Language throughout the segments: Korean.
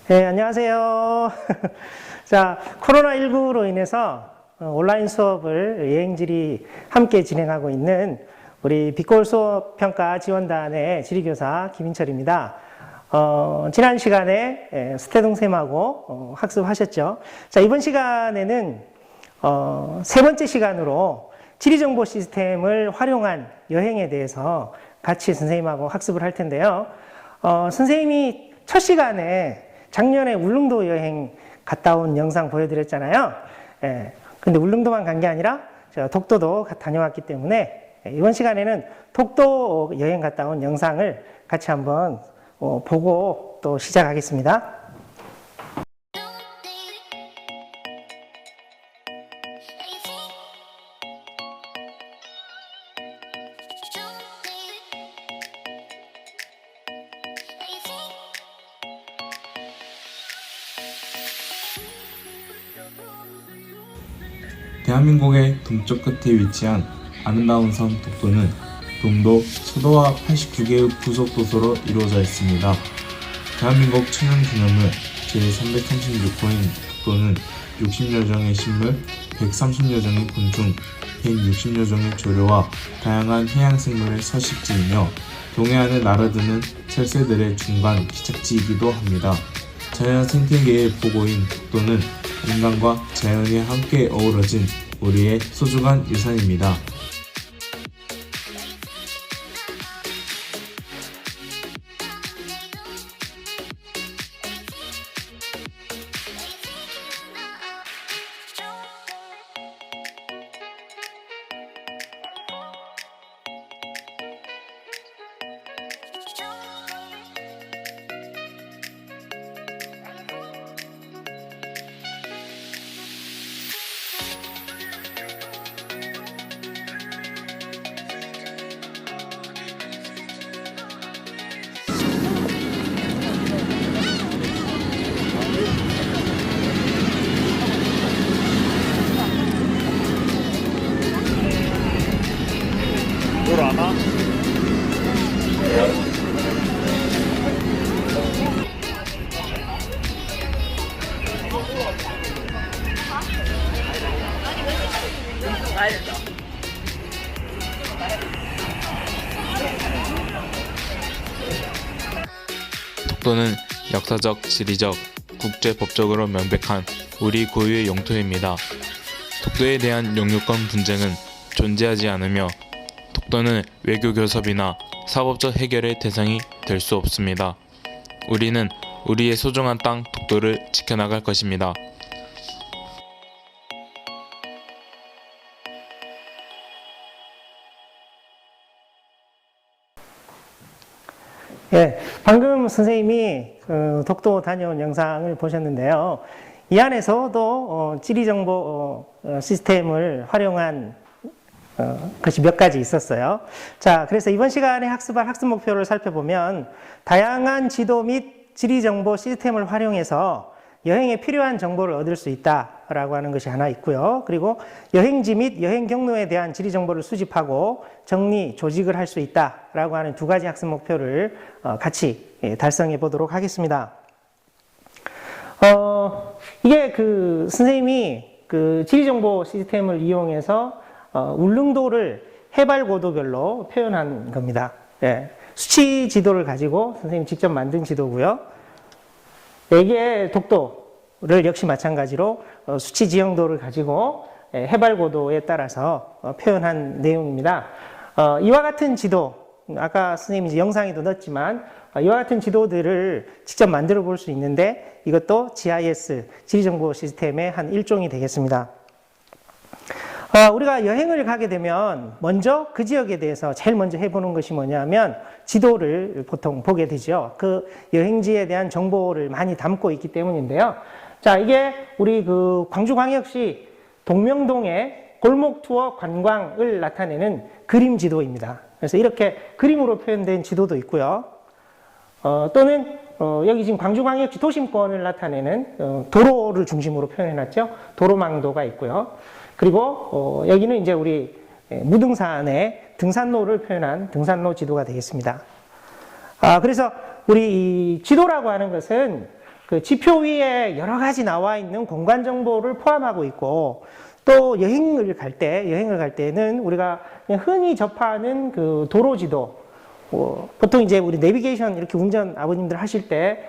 네, 안녕하세요. 자, 코로나19로 인해서 온라인 수업을 여행지리 함께 진행하고 있는 우리 빛골 수업평가 지원단의 지리교사 김인철입니다. 지난 시간에 스테동쌤하고 학습하셨죠? 자, 이번 시간에는 세 번째 시간으로 지리정보 시스템을 활용한 여행에 대해서 같이 선생님하고 학습을 할 텐데요. 선생님이 첫 시간에 작년에 울릉도 여행 갔다 온 영상 보여드렸잖아요. 근데 울릉도만 간 게 아니라 제가 독도도 다녀왔기 때문에 이번 시간에는 독도 여행 갔다 온 영상을 같이 한번 보고 또 시작하겠습니다. 대한민국의 동쪽 끝에 위치한 아름다운 섬 독도는 동도, 수도와 89개의 부속 도서로 이루어져 있습니다. 대한민국 천연기념물 제336호인 독도는 60여 종의 식물, 130여 종의 곤충, 160여 종의 조류와 다양한 해양생물의 서식지이며 동해안에 날아드는 철새들의 중간 기착지이기도 합니다. 자연 생태계의 보고인 독도는 인간과 자연이 함께 어우러진 우리의 소중한 유산입니다. 돌아나? 독도는 역사적, 지리적, 국제법적으로 명백한 우리 고유의 영토입니다. 독도에 대한 영유권 분쟁은 존재하지 않으며 독도는 외교 교섭이나 사법적 해결의 대상이 될 수 없습니다. 우리는 우리의 소중한 땅 독도를 지켜나갈 것입니다. 방금 선생님이 독도 다녀온 영상을 보셨는데요. 이 안에서도 지리정보 시스템을 활용한 것이 몇 가지 있었어요. 자, 그래서 이번 시간에 학습할 학습 목표를 살펴보면 다양한 지도 및 지리정보 시스템을 활용해서 여행에 필요한 정보를 얻을 수 있다라고 하는 것이 하나 있고요. 그리고 여행지 및 여행 경로에 대한 지리정보를 수집하고 정리, 조직을 할 수 있다라고 하는 두 가지 학습 목표를 같이 달성해 보도록 하겠습니다. 이게 선생님이 지리정보 시스템을 이용해서 울릉도를 해발 고도별로 표현한 겁니다. 수치 지도를 가지고 선생님이 직접 만든 지도고요. 이게 독도를 역시 마찬가지로 수치 지형도를 가지고 해발 고도에 따라서 표현한 내용입니다. 이와 같은 지도, 아까 선생님이 영상에도 넣었지만 이와 같은 지도들을 직접 만들어 볼 수 있는데 이것도 GIS, 지리정보 시스템의 한 일종이 되겠습니다. 우리가 여행을 가게 되면 먼저 그 지역에 대해서 제일 먼저 해보는 것이 뭐냐면 지도를 보통 보게 되죠. 그 여행지에 대한 정보를 많이 담고 있기 때문인데요. 자, 이게 우리 광주광역시 동명동의 골목 투어 관광을 나타내는 그림 지도입니다. 그래서 이렇게 그림으로 표현된 지도도 있고요. 또는 여기 지금 광주광역시 도심권을 나타내는 도로를 중심으로 표현해놨죠. 도로망도가 있고요. 그리고 여기는 이제 우리 무등산의 등산로를 표현한 등산로 지도가 되겠습니다. 그래서 우리 이 지도라고 하는 것은 그 지표 위에 여러 가지 나와 있는 공간 정보를 포함하고 있고, 또 여행을 갈 때는 우리가 그냥 흔히 접하는 그 도로 지도, 보통 이제 우리 내비게이션 이렇게 운전 아버님들 하실 때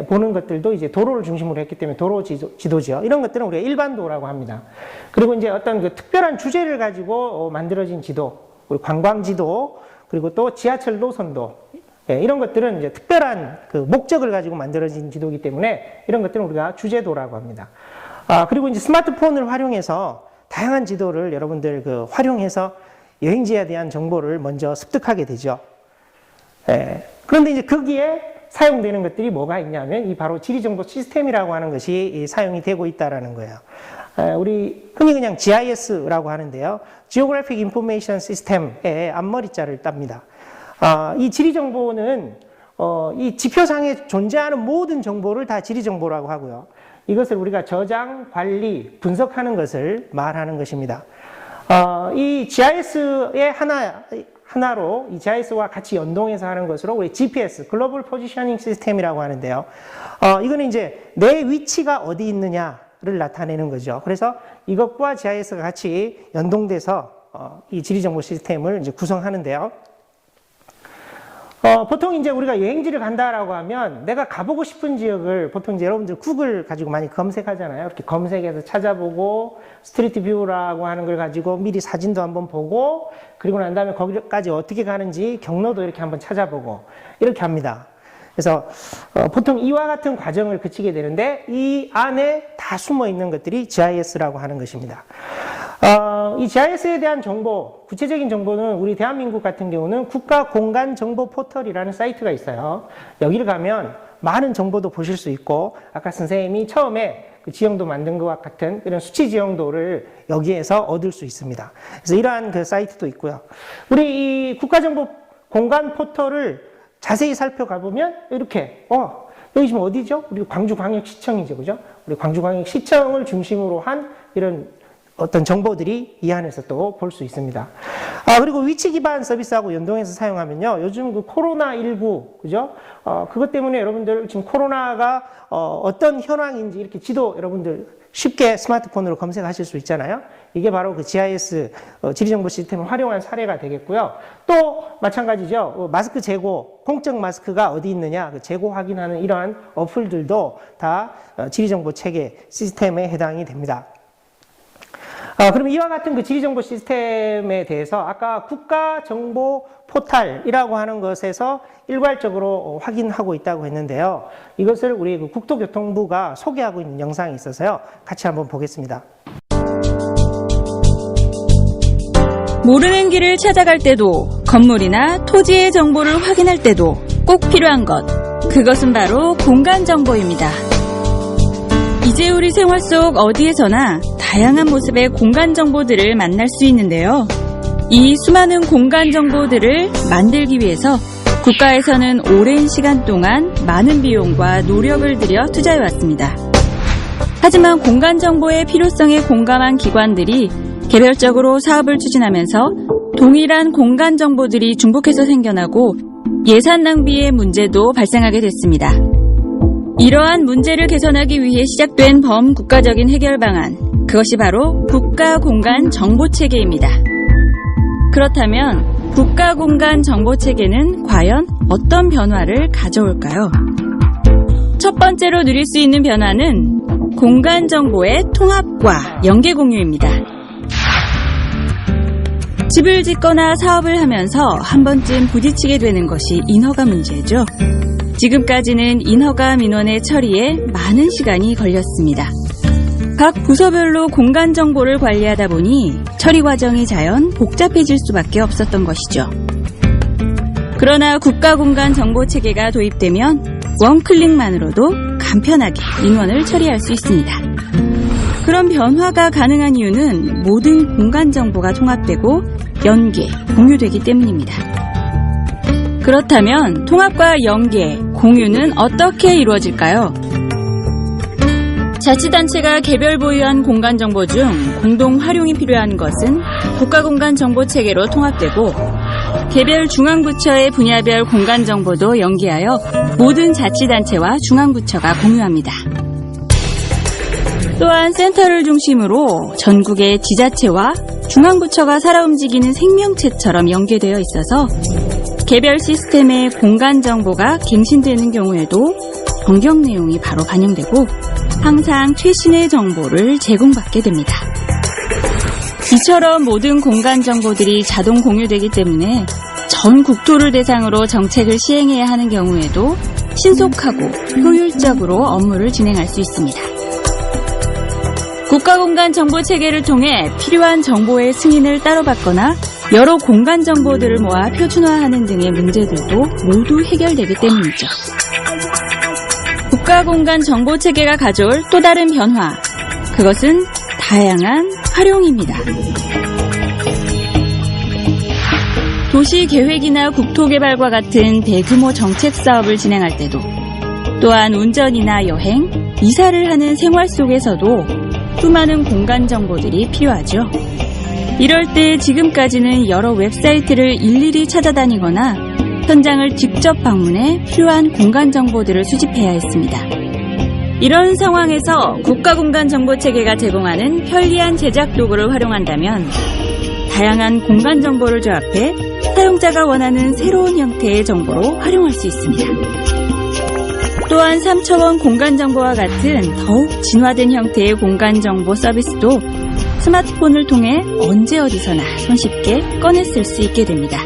보는 것들도 이제 도로를 중심으로 했기 때문에 도로 지도죠. 이런 것들은 우리가 일반도라고 합니다. 그리고 이제 어떤 그 특별한 주제를 가지고 만들어진 지도, 우리 관광지도, 그리고 또 지하철 노선도, 이런 것들은 이제 특별한 그 목적을 가지고 만들어진 지도이기 때문에 이런 것들은 우리가 주제도라고 합니다. 그리고 이제 스마트폰을 활용해서 다양한 지도를 여러분들 그 활용해서 여행지에 대한 정보를 먼저 습득하게 되죠. 그런데 이제 거기에 사용되는 것들이 뭐가 있냐면 이 바로 지리정보 시스템이라고 하는 것이 사용이 되고 있다라는 거예요. 우리 흔히 그냥 GIS라고 하는데요. Geographic Information System의 앞머리자를 땁니다. 이 지리정보는 이 지표상에 존재하는 모든 정보를 다 지리정보라고 하고요. 이것을 우리가 저장, 관리, 분석하는 것을 말하는 것입니다. 이 GIS의 하나로 이 GIS와 같이 연동해서 하는 것으로 우리 GPS, 글로벌 포지셔닝 시스템이라고 하는데요. 이거는 이제 내 위치가 어디 있느냐를 나타내는 거죠. 그래서 이것과 GIS가 같이 연동돼서 이 지리정보 시스템을 이제 구성하는데요. 보통 이제 우리가 여행지를 간다라고 하면 내가 가보고 싶은 지역을 보통 이제 여러분들 구글 가지고 많이 검색하잖아요. 이렇게 검색해서 찾아보고 스트리트 뷰라고 하는 걸 가지고 미리 사진도 한번 보고 그리고 난 다음에 거기까지 어떻게 가는지 경로도 이렇게 한번 찾아보고 이렇게 합니다. 그래서 보통 이와 같은 과정을 거치게 되는데 이 안에 다 숨어 있는 것들이 GIS라고 하는 것입니다. 이 GIS에 대한 정보, 구체적인 정보는 우리 대한민국 같은 경우는 국가공간정보포털이라는 사이트가 있어요. 여기를 가면 많은 정보도 보실 수 있고 아까 선생님이 처음에 그 지형도 만든 것과 같은 이런 수치 지형도를 여기에서 얻을 수 있습니다. 그래서 이러한 그 사이트도 있고요. 우리 이 국가정보공간 포털을 자세히 살펴가 보면 이렇게 여기 지금 어디죠? 우리 광주광역시청이죠, 그죠? 우리 광주광역시청을 중심으로 한 이런 어떤 정보들이 이 안에서 또 볼 수 있습니다. 그리고 위치 기반 서비스하고 연동해서 사용하면요. 요즘 그 코로나19, 그죠? 그것 때문에 여러분들 지금 코로나가 어떤 현황인지 이렇게 지도 여러분들 쉽게 스마트폰으로 검색하실 수 있잖아요. 이게 바로 그 GIS, 지리정보 시스템을 활용한 사례가 되겠고요. 또 마찬가지죠. 마스크 재고, 공적 마스크가 어디 있느냐, 그 재고 확인하는 이러한 어플들도 다 지리정보 체계 시스템에 해당이 됩니다. 그럼 이와 같은 그 지리정보 시스템에 대해서 아까 국가정보 포탈이라고 하는 것에서 일괄적으로 확인하고 있다고 했는데요. 이것을 우리 그 국토교통부가 소개하고 있는 영상이 있어서요. 같이 한번 보겠습니다. 모르는 길을 찾아갈 때도 건물이나 토지의 정보를 확인할 때도 꼭 필요한 것. 그것은 바로 공간정보입니다. 이제 우리 생활 속 어디에서나 다양한 모습의 공간 정보들을 만날 수 있는데요. 이 수많은 공간 정보들을 만들기 위해서 국가에서는 오랜 시간 동안 많은 비용과 노력을 들여 투자해왔습니다. 하지만 공간 정보의 필요성에 공감한 기관들이 개별적으로 사업을 추진하면서 동일한 공간 정보들이 중복해서 생겨나고 예산 낭비의 문제도 발생하게 됐습니다. 이러한 문제를 개선하기 위해 시작된 범국가적인 해결 방안, 그것이 바로 국가공간정보체계입니다. 그렇다면 국가공간정보체계는 과연 어떤 변화를 가져올까요? 첫 번째로 누릴 수 있는 변화는 공간정보의 통합과 연계 공유입니다. 집을 짓거나 사업을 하면서 한 번쯤 부딪히게 되는 것이 인허가 문제죠. 지금까지는 인허가 민원의 처리에 많은 시간이 걸렸습니다. 각 부서별로 공간 정보를 관리하다 보니 처리 과정이 자연 복잡해질 수밖에 없었던 것이죠. 그러나 국가공간정보체계가 도입되면 원클릭만으로도 간편하게 민원을 처리할 수 있습니다. 그런 변화가 가능한 이유는 모든 공간 정보가 통합되고 연계, 공유되기 때문입니다. 그렇다면 통합과 연계, 공유는 어떻게 이루어질까요? 자치단체가 개별 보유한 공간정보 중 공동 활용이 필요한 것은 국가공간정보체계로 통합되고 개별 중앙부처의 분야별 공간 정보도 연계하여 모든 자치단체와 중앙부처가 공유합니다. 또한 센터를 중심으로 전국의 지자체와 중앙부처가 살아 움직이는 생명체처럼 연계되어 있어서 개별 시스템의 공간 정보가 갱신되는 경우에도 변경 내용이 바로 반영되고 항상 최신의 정보를 제공받게 됩니다. 이처럼 모든 공간 정보들이 자동 공유되기 때문에 전 국토를 대상으로 정책을 시행해야 하는 경우에도 신속하고 효율적으로 업무를 진행할 수 있습니다. 국가공간정보체계를 통해 필요한 정보의 승인을 따로 받거나 여러 공간 정보들을 모아 표준화하는 등의 문제들도 모두 해결되기 때문이죠. 국가공간정보체계가 가져올 또 다른 변화, 그것은 다양한 활용입니다. 도시계획이나 국토개발과 같은 대규모 정책 사업을 진행할 때도 또한 운전이나 여행, 이사를 하는 생활 속에서도 수많은 공간 정보들이 필요하죠. 이럴 때 지금까지는 여러 웹사이트를 일일이 찾아다니거나 현장을 직접 방문해 필요한 공간 정보들을 수집해야 했습니다. 이런 상황에서 국가공간정보체계가 제공하는 편리한 제작 도구를 활용한다면 다양한 공간 정보를 조합해 사용자가 원하는 새로운 형태의 정보로 활용할 수 있습니다. 또한 3차원 공간정보와 같은 더욱 진화된 형태의 공간정보 서비스도 스마트폰을 통해 언제 어디서나 손쉽게 꺼내 쓸 수 있게 됩니다.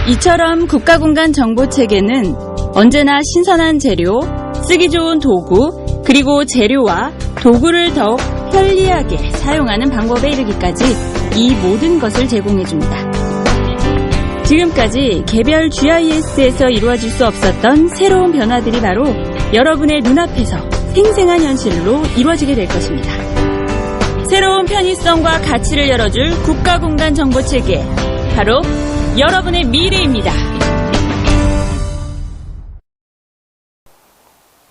이처럼 국가공간정보체계는 언제나 신선한 재료, 쓰기 좋은 도구, 그리고 재료와 도구를 더욱 편리하게 사용하는 방법에 이르기까지 이 모든 것을 제공해줍니다. 지금까지 개별 GIS에서 이루어질 수 없었던 새로운 변화들이 바로 여러분의 눈앞에서 생생한 현실로 이루어지게 될 것입니다. 새로운 편의성과 가치를 열어줄 국가공간정보체계, 바로 여러분의 미래입니다.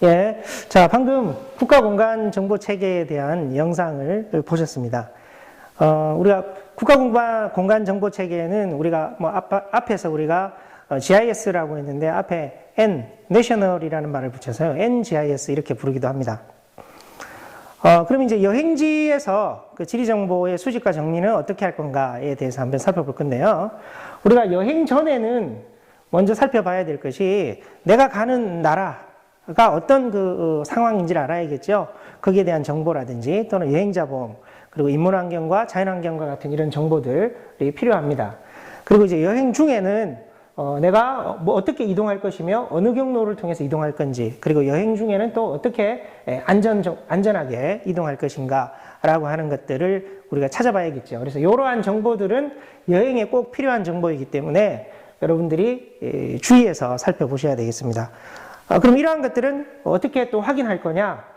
예, 자, 방금 국가공간정보체계에 대한 영상을 보셨습니다. 우리가 국가공간정보체계는 우리가 앞에서 우리가 GIS라고 했는데 앞에 N, National이라는 말을 붙여서요. NGIS 이렇게 부르기도 합니다. 그럼 이제 여행지에서 그 지리정보의 수집과 정리는 어떻게 할 건가에 대해서 한번 살펴볼 건데요. 우리가 여행 전에는 먼저 살펴봐야 될 것이 내가 가는 나라가 어떤 그 상황인지를 알아야겠죠. 거기에 대한 정보라든지 또는 여행자 보험, 그리고 인문환경과 자연환경과 같은 이런 정보들이 필요합니다. 그리고 이제 여행 중에는 내가 뭐 어떻게 이동할 것이며 어느 경로를 통해서 이동할 건지, 그리고 여행 중에는 또 어떻게 안전하게 이동할 것인가 라고 하는 것들을 우리가 찾아봐야겠죠. 그래서 이러한 정보들은 여행에 꼭 필요한 정보이기 때문에 여러분들이 주의해서 살펴보셔야 되겠습니다. 그럼 이러한 것들은 어떻게 또 확인할 거냐?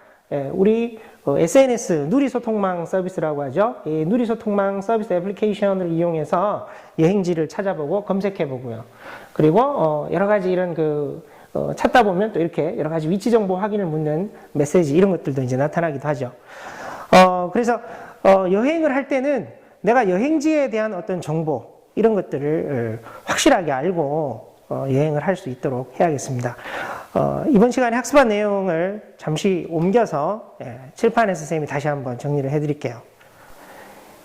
우리 SNS 누리소통망 서비스라고 하죠. 이 누리소통망 서비스 애플리케이션을 이용해서 여행지를 찾아보고 검색해 보고요. 그리고 여러 가지 이런 찾다 보면 또 이렇게 여러 가지 위치 정보 확인을 묻는 메시지 이런 것들도 이제 나타나기도 하죠. 그래서 여행을 할 때는 내가 여행지에 대한 어떤 정보 이런 것들을 확실하게 알고 여행을 할 수 있도록 해야겠습니다. 이번 시간에 학습한 내용을 잠시 옮겨서 칠판에서 선생님이 다시 한번 정리를 해드릴게요.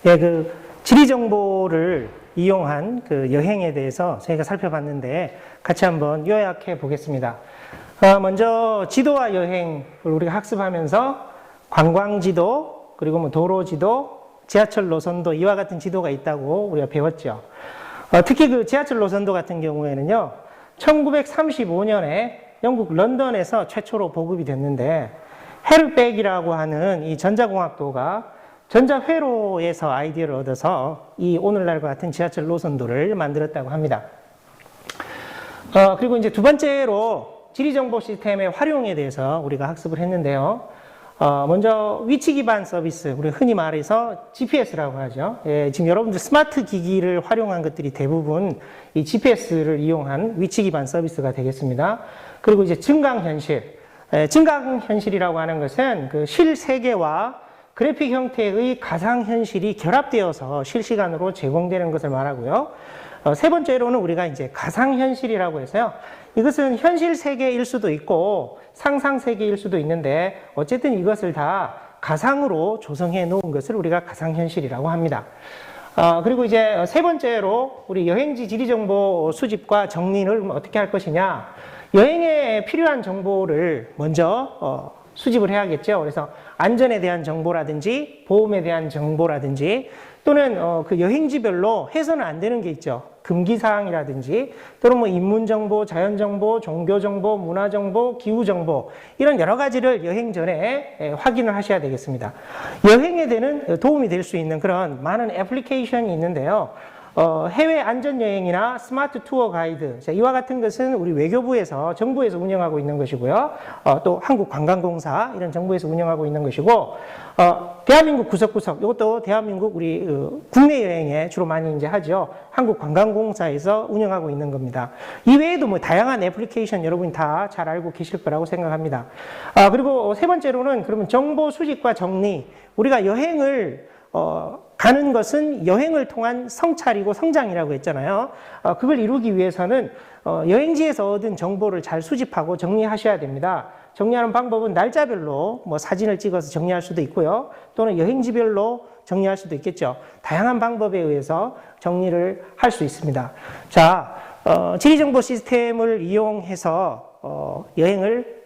그 지리정보를 이용한 그 여행에 대해서 저희가 살펴봤는데 같이 한번 요약해 보겠습니다. 먼저 지도와 여행을 우리가 학습하면서 관광지도, 그리고 뭐 도로지도, 지하철 노선도 이와 같은 지도가 있다고 우리가 배웠죠. 특히 그 지하철 노선도 같은 경우에는요, 1935년에 영국 런던에서 최초로 보급이 됐는데, 헤르백이라고 하는 이 전자공학도가 전자회로에서 아이디어를 얻어서 이 오늘날과 같은 지하철 노선도를 만들었다고 합니다. 그리고 이제 두 번째로 지리정보 시스템의 활용에 대해서 우리가 학습을 했는데요. 먼저 위치 기반 서비스, 우리 흔히 말해서 GPS라고 하죠. 지금 여러분들 스마트 기기를 활용한 것들이 대부분 이 GPS를 이용한 위치 기반 서비스가 되겠습니다. 그리고 이제 증강현실. 증강현실이라고 하는 것은 그 실세계와 그래픽 형태의 가상현실이 결합되어서 실시간으로 제공되는 것을 말하고요. 세 번째로는 우리가 이제 가상현실이라고 해서요. 이것은 현실 세계일 수도 있고 상상 세계일 수도 있는데 어쨌든 이것을 다 가상으로 조성해 놓은 것을 우리가 가상현실이라고 합니다. 그리고 이제 세 번째로 우리 여행지 지리정보 수집과 정리를 어떻게 할 것이냐. 여행에 필요한 정보를 먼저 수집을 해야겠죠. 그래서 안전에 대한 정보라든지 보험에 대한 정보라든지 또는 그 여행지별로 해서는 안 되는 게 있죠. 금기사항이라든지 또는 뭐 인문정보, 자연정보, 종교정보, 문화정보, 기후정보 이런 여러 가지를 여행 전에 확인을 하셔야 되겠습니다. 여행에 되는 도움이 될 수 있는 그런 많은 애플리케이션이 있는데요. 해외 안전여행이나 스마트 투어 가이드, 이와 같은 것은 우리 외교부에서, 정부에서 운영하고 있는 것이고요. 또 한국관광공사, 이런 정부에서 운영하고 있는 것이고, 대한민국 구석구석, 이것도 대한민국 우리 국내 여행에 주로 많이 이제 하죠. 한국관광공사에서 운영하고 있는 겁니다. 이외에도 뭐 다양한 애플리케이션 여러분이 다 잘 알고 계실 거라고 생각합니다. 그리고 세 번째로는 그러면 정보 수집과 정리, 우리가 여행을 가는 것은 여행을 통한 성찰이고 성장이라고 했잖아요. 그걸 이루기 위해서는 여행지에서 얻은 정보를 잘 수집하고 정리하셔야 됩니다. 정리하는 방법은 날짜별로 뭐 사진을 찍어서 정리할 수도 있고요. 또는 여행지별로 정리할 수도 있겠죠. 다양한 방법에 의해서 정리를 할 수 있습니다. 자, 지리정보 시스템을 이용해서 여행을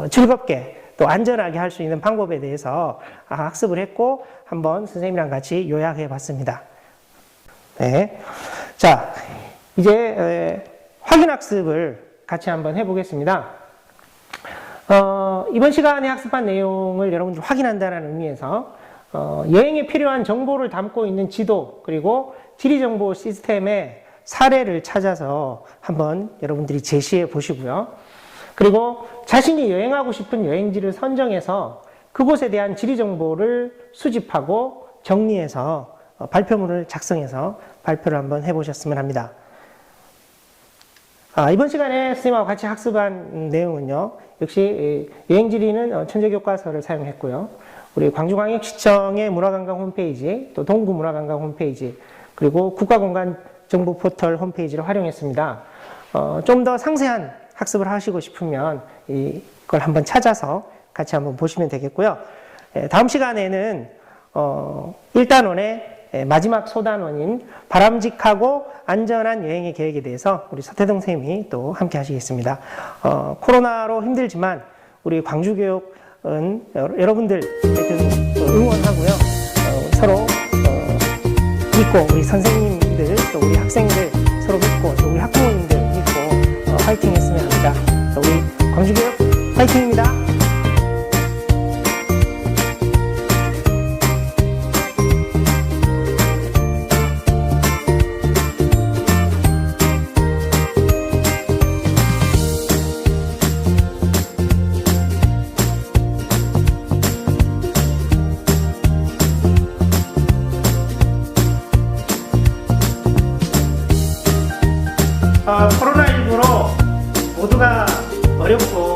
즐겁게 또 안전하게 할 수 있는 방법에 대해서 학습을 했고 한번 선생님이랑 같이 요약해 봤습니다. 네. 자, 이제 확인 학습을 같이 한번 해보겠습니다. 이번 시간에 학습한 내용을 여러분들 확인한다는 의미에서 여행에 필요한 정보를 담고 있는 지도 그리고 지리정보 시스템의 사례를 찾아서 한번 여러분들이 제시해 보시고요. 그리고 자신이 여행하고 싶은 여행지를 선정해서 그곳에 대한 지리정보를 수집하고 정리해서 발표문을 작성해서 발표를 한번 해보셨으면 합니다. 이번 시간에 선생님하고 같이 학습한 내용은요. 역시 여행지리는 천재교과서를 사용했고요. 우리 광주광역시청의 문화관광 홈페이지, 또 동구문화관광 홈페이지, 그리고 국가공간정보 포털 홈페이지를 활용했습니다. 좀 더 상세한 학습을 하시고 싶으면 이걸 한번 찾아서 같이 한번 보시면 되겠고요. 다음 시간에는 1단원의 마지막 소단원인 바람직하고 안전한 여행의 계획에 대해서 우리 서태동 선생님이 또 함께 하시겠습니다. 코로나로 힘들지만 우리 광주교육은 여러분들 응원하고요. 서로 믿고 우리 선생님들 또 우리 학생들 서로 믿고 또 우리 학부모님들 믿고 화이팅 했으면 합니다. 우리 광주교육 화이팅입니다. 코로나19로 모두가 어렵고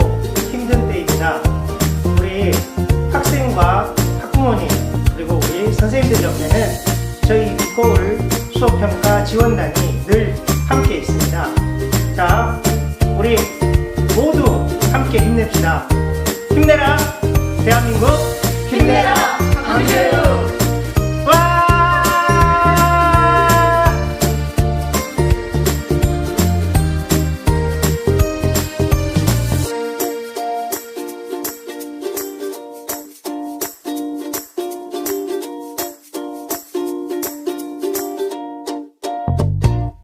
힘든 때입니다. 우리 학생과 학부모님 그리고 우리 선생님들 옆에는 저희 비코울 수업평가 지원단이 늘 함께 있습니다. 자, 우리 모두 함께 힘냅시다. 힘내라 대한민국, 힘내라 광주!